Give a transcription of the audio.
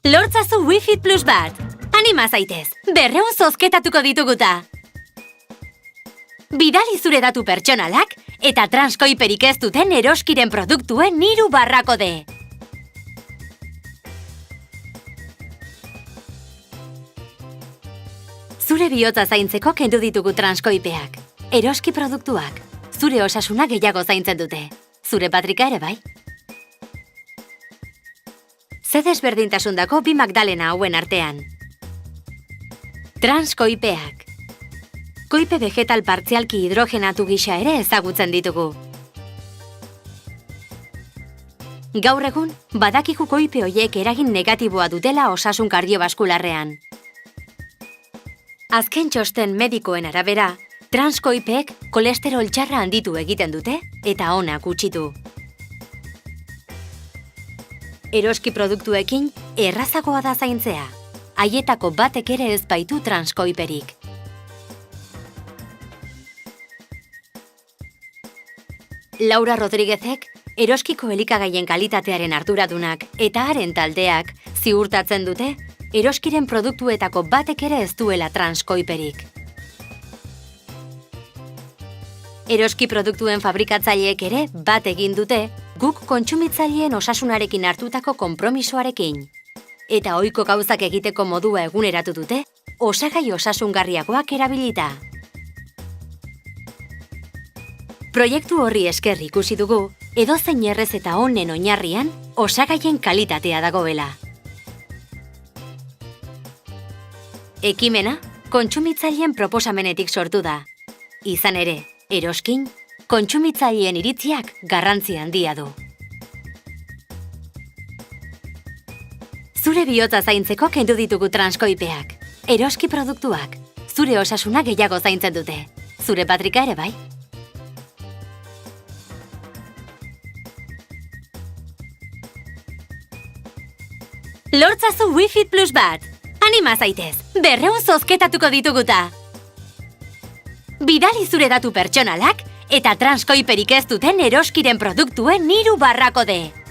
Lortzazu Wi-Fi Plus bat. Anima zaitez, 200 zozketatuko dituguta. Bidali zure datu pertsonalak eta transkoiperik ez duten eroskiren produktuen 3 kode. Zure bihotza zaintzeko kendu ditugu transkoipeak. Eroski produktuak. Zure osasuna gehiago zaintzen dute. Zure patrika ere bai. Ze desberdintasundako 2 Magdalena hauen artean. Transkoipeak. Koipe vegetal partzialki hidrogenatu gisa ere ezagutzen ditugu. Gaur egun, badakigu koipe horiek eragin negatiboa dutela osasun kardiobaskularrean. Azken txosten medikoen arabera, transkoipeek kolesterol txarra handitu egiten dute eta onak utzitu. Eroski produktuekin errazagoa da zaintzea. Haietako batek ere ez baitu transkoiperik. Laura Rodriguezek, eroskiko elikagaien kalitatearen arduradunak eta haren taldeak ziurtatzen dute eroskiren produktuetako batek ere ez duela transkoiperik. Eroski produktuen fabrikatzaileek ere bat egin dute guk kontsumitzaileen osasunarekin hartutako konpromisoarekin. Eta ohiko gauzak egiteko modua eguneratu dute, osagai osasungarriagoak erabilita. Proiektu horri esker ikusi dugu, edozein errezeta honen oinarrian, osagaien kalitatea dagoela. Ekimena, kontsumitzaileen proposamenetik sortu da. Izan ere, eroskin, kontsumitzaileen iritziak garrantzi handia du. Zure bihotza zaintzeko kendu ditugu transkoipeak. Eroski produktuak. Zure osasuna gehiago zaintzen dute. Zure patrika ere bai. Lortzazu Wi-Fi Plus bat. Anima zaitez, 200 zozketatuko dituguta. Bidali zure datu pertsonalak eta transkoiperik ez duten eroskiren produktuen 3 kode.